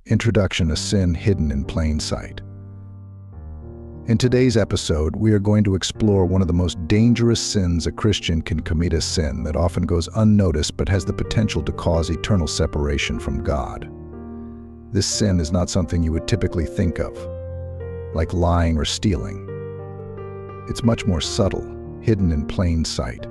Introduction: A sin hidden in plain sight. In today's episode, we are going to explore one of the most dangerous sins a Christian can commit, a sin that often goes unnoticed but has the potential to cause eternal separation from God. This sin is not something you would typically think of, like lying or stealing. It's much more subtle, hidden in plain sight,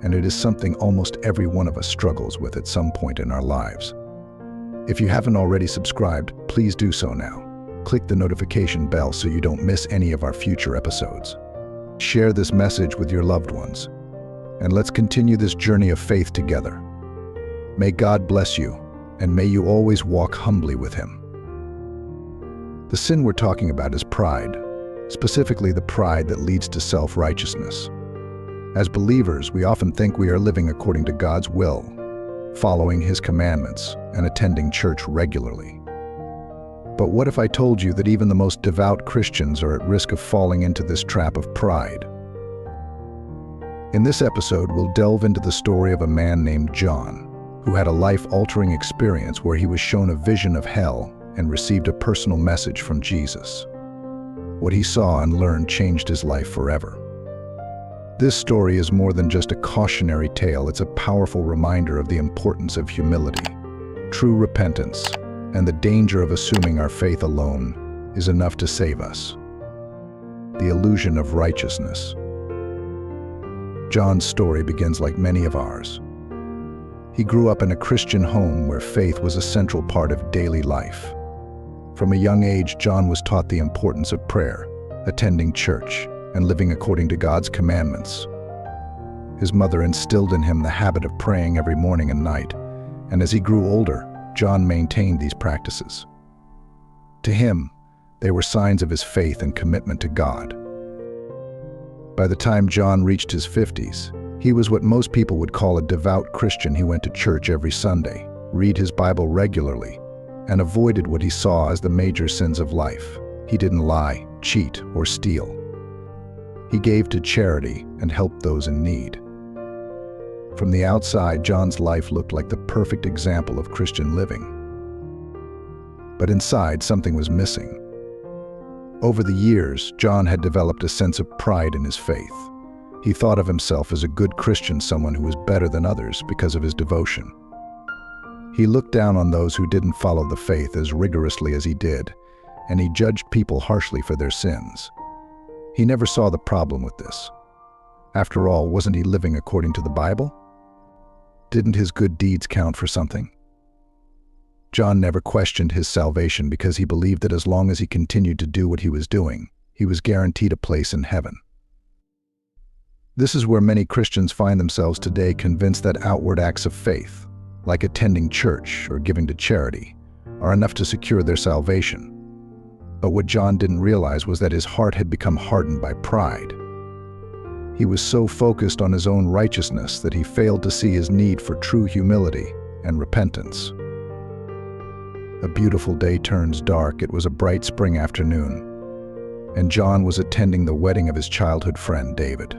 and it is something almost every one of us struggles with at some point in our lives. If you haven't already subscribed, please do so now. Click the notification bell so you don't miss any of our future episodes. Share this message with your loved ones, and let's continue this journey of faith together. May God bless you, and may you always walk humbly with Him. The sin we're talking about is pride, specifically the pride that leads to self-righteousness. As believers, we often think we are living according to God's will, following His commandments, and attending church regularly. But what if I told you that even the most devout Christians are at risk of falling into this trap of pride? In this episode, we'll delve into the story of a man named John, who had a life-altering experience where he was shown a vision of hell and received a personal message from Jesus. What he saw and learned changed his life forever. This story is more than just a cautionary tale. It's a powerful reminder of the importance of humility, true repentance, and the danger of assuming our faith alone is enough to save us. The illusion of righteousness. John's story begins like many of ours. He grew up in a Christian home where faith was a central part of daily life. From a young age, John was taught the importance of prayer, attending church, and living according to God's commandments. His mother instilled in him the habit of praying every morning and night, and as he grew older, John maintained these practices. To him, they were signs of his faith and commitment to God. By the time John reached his 50s, he was what most people would call a devout Christian. He went to church every Sunday, read his Bible regularly, and avoided what he saw as the major sins of life. He didn't lie, cheat, or steal. He gave to charity and helped those in need. From the outside, John's life looked like the perfect example of Christian living. But inside, something was missing. Over the years, John had developed a sense of pride in his faith. He thought of himself as a good Christian, someone who was better than others because of his devotion. He looked down on those who didn't follow the faith as rigorously as he did, and he judged people harshly for their sins. He never saw the problem with this. After all, wasn't he living according to the Bible? Didn't his good deeds count for something? John never questioned his salvation because he believed that as long as he continued to do what he was doing, he was guaranteed a place in heaven. This is where many Christians find themselves today, convinced that outward acts of faith, like attending church or giving to charity, are enough to secure their salvation. But what John didn't realize was that his heart had become hardened by pride. He was so focused on his own righteousness that he failed to see his need for true humility and repentance. A beautiful day turns dark. It was a bright spring afternoon, and John was attending the wedding of his childhood friend, David.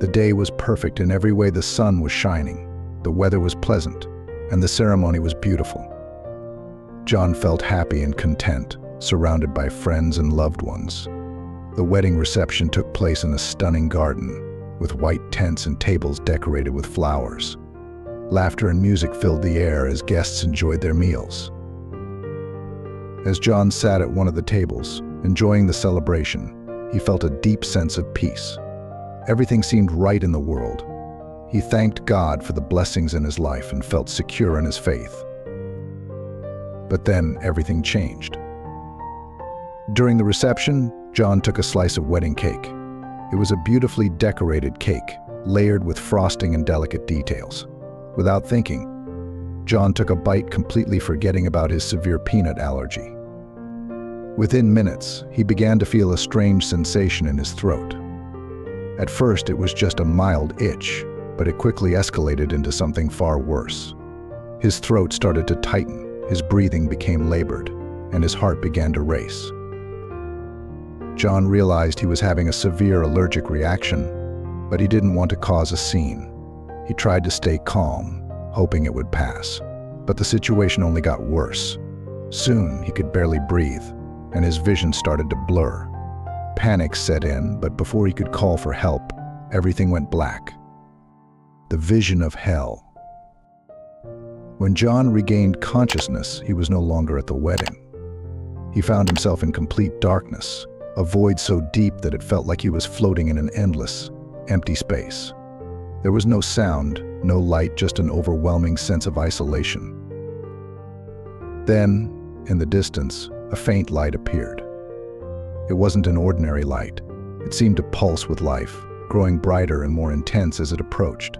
The day was perfect in every way. The sun was shining, the weather was pleasant, and the ceremony was beautiful. John felt happy and content, surrounded by friends and loved ones. The wedding reception took place in a stunning garden, with white tents and tables decorated with flowers. Laughter and music filled the air as guests enjoyed their meals. As John sat at one of the tables, enjoying the celebration, he felt a deep sense of peace. Everything seemed right in the world. He thanked God for the blessings in his life and felt secure in his faith. But then everything changed. During the reception, John took a slice of wedding cake. It was a beautifully decorated cake, layered with frosting and delicate details. Without thinking, John took a bite, completely forgetting about his severe peanut allergy. Within minutes, he began to feel a strange sensation in his throat. At first, it was just a mild itch, but it quickly escalated into something far worse. His throat started to tighten, his breathing became labored, and his heart began to race. John realized he was having a severe allergic reaction, but he didn't want to cause a scene. He tried to stay calm, hoping it would pass. But the situation only got worse. Soon, he could barely breathe, and his vision started to blur. Panic set in, but before he could call for help, everything went black. The vision of hell. When John regained consciousness, he was no longer at the wedding. He found himself in complete darkness, a void so deep that it felt like he was floating in an endless, empty space. There was no sound, no light, just an overwhelming sense of isolation. Then, in the distance, a faint light appeared. It wasn't an ordinary light. It seemed to pulse with life, growing brighter and more intense as it approached.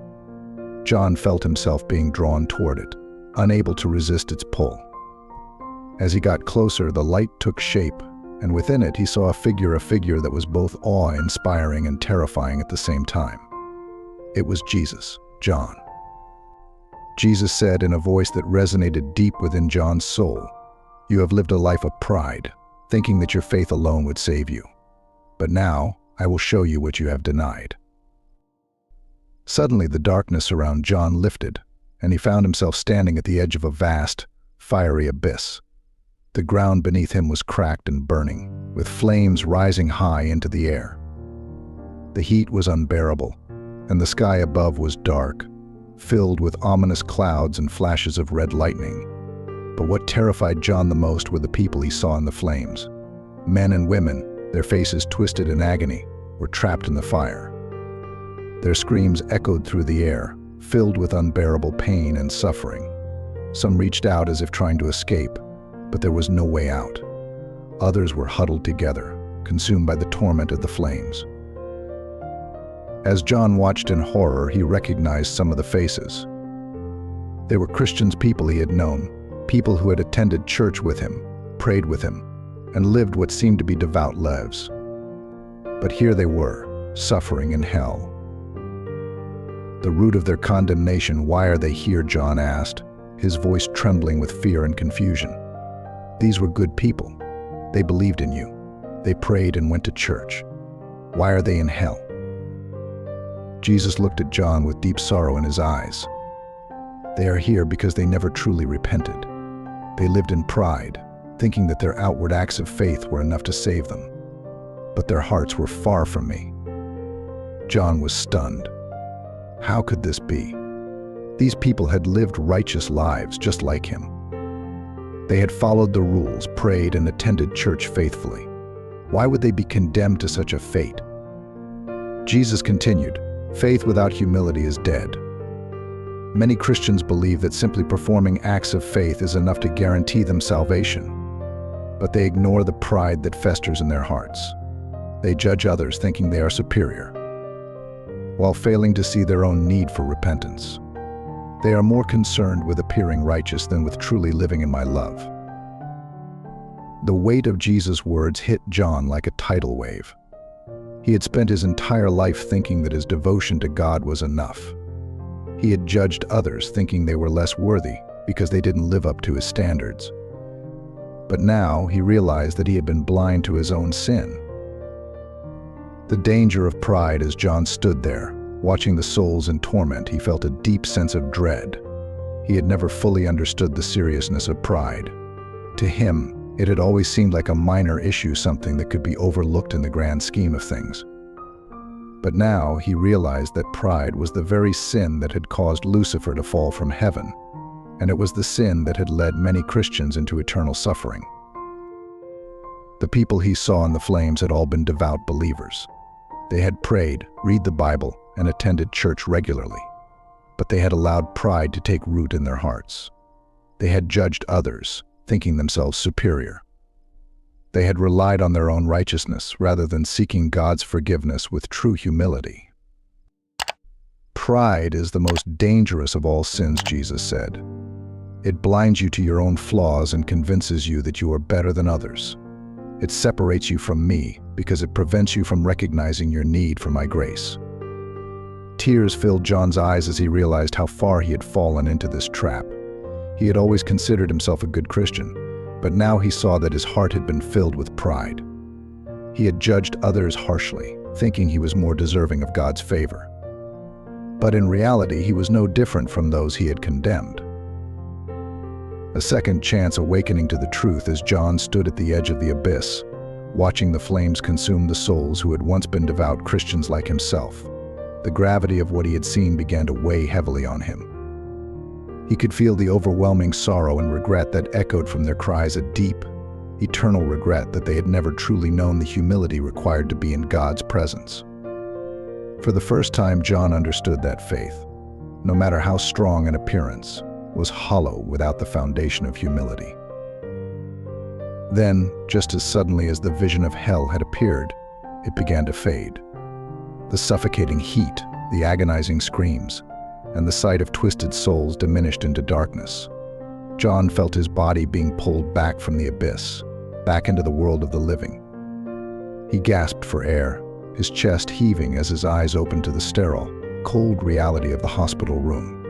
John felt himself being drawn toward it, unable to resist its pull. As he got closer, the light took shape, and within it he saw a figure that was both awe-inspiring and terrifying at the same time. It was Jesus, John. Jesus said in a voice that resonated deep within John's soul, "You have lived a life of pride, thinking that your faith alone would save you. But now, I will show you what you have denied." Suddenly, the darkness around John lifted, and he found himself standing at the edge of a vast, fiery abyss. The ground beneath him was cracked and burning, with flames rising high into the air. The heat was unbearable, and the sky above was dark, filled with ominous clouds and flashes of red lightning. But what terrified John the most were the people he saw in the flames. Men and women, their faces twisted in agony, were trapped in the fire. Their screams echoed through the air, filled with unbearable pain and suffering. Some reached out as if trying to escape, but there was no way out. Others were huddled together, consumed by the torment of the flames. As John watched in horror, he recognized some of the faces. They were Christians, people he had known, people who had attended church with him, prayed with him, and lived what seemed to be devout lives. But here they were, suffering in hell. The root of their condemnation, "Why are they here?" John asked, his voice trembling with fear and confusion. These were good people. They believed in you. They prayed and went to church. Why are they in hell? Jesus looked at John with deep sorrow in his eyes. They are here because they never truly repented. They lived in pride, thinking that their outward acts of faith were enough to save them. But their hearts were far from me. John was stunned. How could this be? These people had lived righteous lives just like him. They had followed the rules, prayed, and attended church faithfully. Why would they be condemned to such a fate? Jesus continued, "Faith without humility is dead." Many Christians believe that simply performing acts of faith is enough to guarantee them salvation. But they ignore the pride that festers in their hearts. They judge others thinking they are superior, while failing to see their own need for repentance. They are more concerned with appearing righteous than with truly living in my love. The weight of Jesus' words hit John like a tidal wave. He had spent his entire life thinking that his devotion to God was enough. He had judged others thinking they were less worthy because they didn't live up to his standards. But now he realized that he had been blind to his own sin. The danger of pride. As John stood there, watching the souls in torment, he felt a deep sense of dread. He had never fully understood the seriousness of pride. To him, it had always seemed like a minor issue, something that could be overlooked in the grand scheme of things. But now he realized that pride was the very sin that had caused Lucifer to fall from heaven, and it was the sin that had led many Christians into eternal suffering. The people he saw in the flames had all been devout believers. They had prayed, read the Bible, and attended church regularly. But they had allowed pride to take root in their hearts. They had judged others, thinking themselves superior. They had relied on their own righteousness rather than seeking God's forgiveness with true humility. Pride is the most dangerous of all sins, Jesus said. It blinds you to your own flaws and convinces you that you are better than others. It separates you from me because it prevents you from recognizing your need for my grace. Tears filled John's eyes as he realized how far he had fallen into this trap. He had always considered himself a good Christian, but now he saw that his heart had been filled with pride. He had judged others harshly, thinking he was more deserving of God's favor. But in reality, he was no different from those he had condemned. A second chance awakening to the truth as John stood at the edge of the abyss, watching the flames consume the souls who had once been devout Christians like himself. The gravity of what he had seen began to weigh heavily on him. He could feel the overwhelming sorrow and regret that echoed from their cries, a deep, eternal regret that they had never truly known the humility required to be in God's presence. For the first time, John understood that faith, no matter how strong in appearance, was hollow without the foundation of humility. Then, just as suddenly as the vision of hell had appeared, it began to fade. The suffocating heat, the agonizing screams, and the sight of twisted souls diminished into darkness. John felt his body being pulled back from the abyss, back into the world of the living. He gasped for air, his chest heaving as his eyes opened to the sterile, cold reality of the hospital room.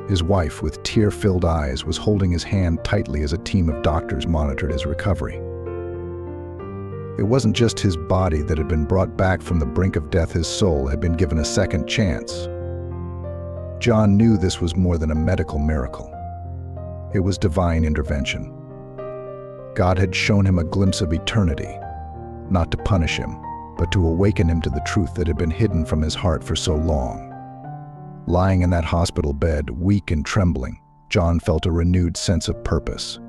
His wife, with tear-filled eyes, was holding his hand tightly as a team of doctors monitored his recovery. It wasn't just his body that had been brought back from the brink of death, his soul had been given a second chance. John knew this was more than a medical miracle. It was divine intervention. God had shown him a glimpse of eternity, not to punish him, but to awaken him to the truth that had been hidden from his heart for so long. Lying in that hospital bed, weak and trembling, John felt a renewed sense of purpose.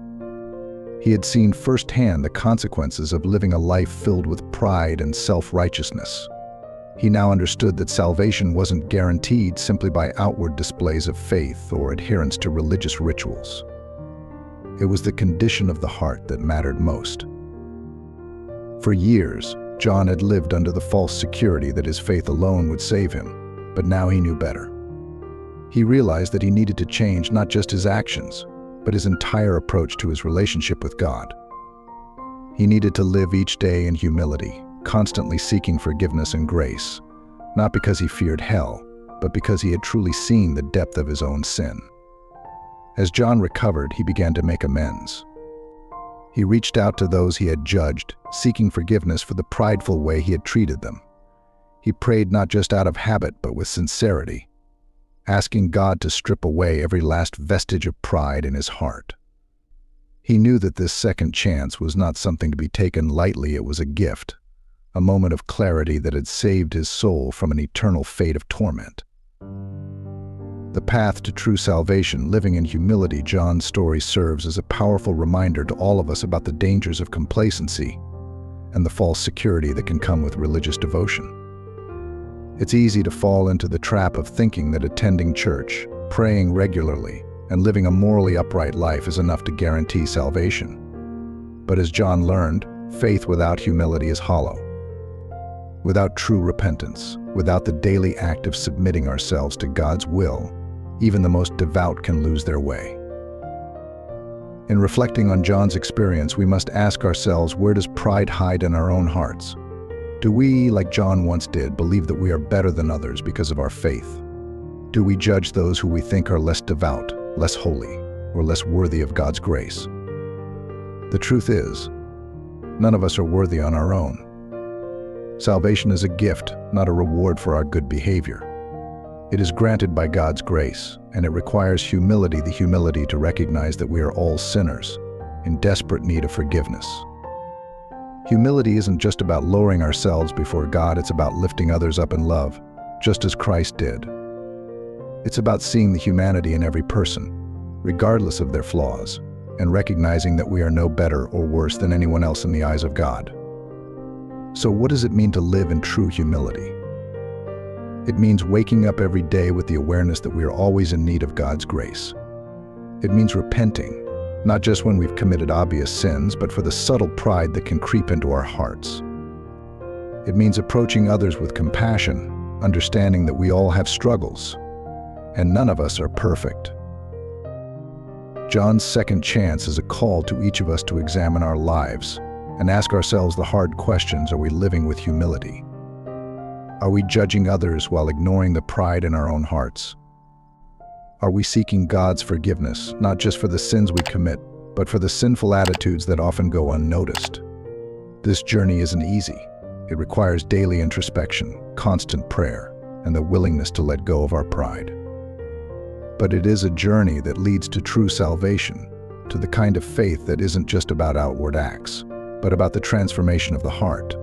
He had seen firsthand the consequences of living a life filled with pride and self-righteousness. He now understood that salvation wasn't guaranteed simply by outward displays of faith or adherence to religious rituals. It was the condition of the heart that mattered most. For years, John had lived under the false security that his faith alone would save him, but now he knew better. He realized that he needed to change not just his actions, but his entire approach to his relationship with God. He needed to live each day in humility, constantly seeking forgiveness and grace, not because he feared hell, but because he had truly seen the depth of his own sin. As John recovered, he began to make amends. He reached out to those he had judged, seeking forgiveness for the prideful way he had treated them. He prayed not just out of habit, but with sincerity, asking God to strip away every last vestige of pride in his heart. He knew that this second chance was not something to be taken lightly. It was a gift, a moment of clarity that had saved his soul from an eternal fate of torment. The path to true salvation, living in humility, John's story serves as a powerful reminder to all of us about the dangers of complacency and the false security that can come with religious devotion. It's easy to fall into the trap of thinking that attending church, praying regularly, and living a morally upright life is enough to guarantee salvation. But as John learned, faith without humility is hollow. Without true repentance, without the daily act of submitting ourselves to God's will, even the most devout can lose their way. In reflecting on John's experience, we must ask ourselves, where does pride hide in our own hearts? Do we, like John once did, believe that we are better than others because of our faith? Do we judge those who we think are less devout, less holy, or less worthy of God's grace? The truth is, none of us are worthy on our own. Salvation is a gift, not a reward for our good behavior. It is granted by God's grace, and it requires humility, the humility to recognize that we are all sinners, in desperate need of forgiveness. Humility isn't just about lowering ourselves before God, it's about lifting others up in love, just as Christ did. It's about seeing the humanity in every person, regardless of their flaws, and recognizing that we are no better or worse than anyone else in the eyes of God. So what does it mean to live in true humility? It means waking up every day with the awareness that we are always in need of God's grace. It means repenting, not just when we've committed obvious sins, but for the subtle pride that can creep into our hearts. It means approaching others with compassion, understanding that we all have struggles, and none of us are perfect. John's second chance is a call to each of us to examine our lives and ask ourselves the hard questions. Are we living with humility? Are we judging others while ignoring the pride in our own hearts? Are we seeking God's forgiveness, not just for the sins we commit, but for the sinful attitudes that often go unnoticed? This journey isn't easy. It requires daily introspection, constant prayer, and the willingness to let go of our pride. But it is a journey that leads to true salvation, to the kind of faith that isn't just about outward acts, but about the transformation of the heart.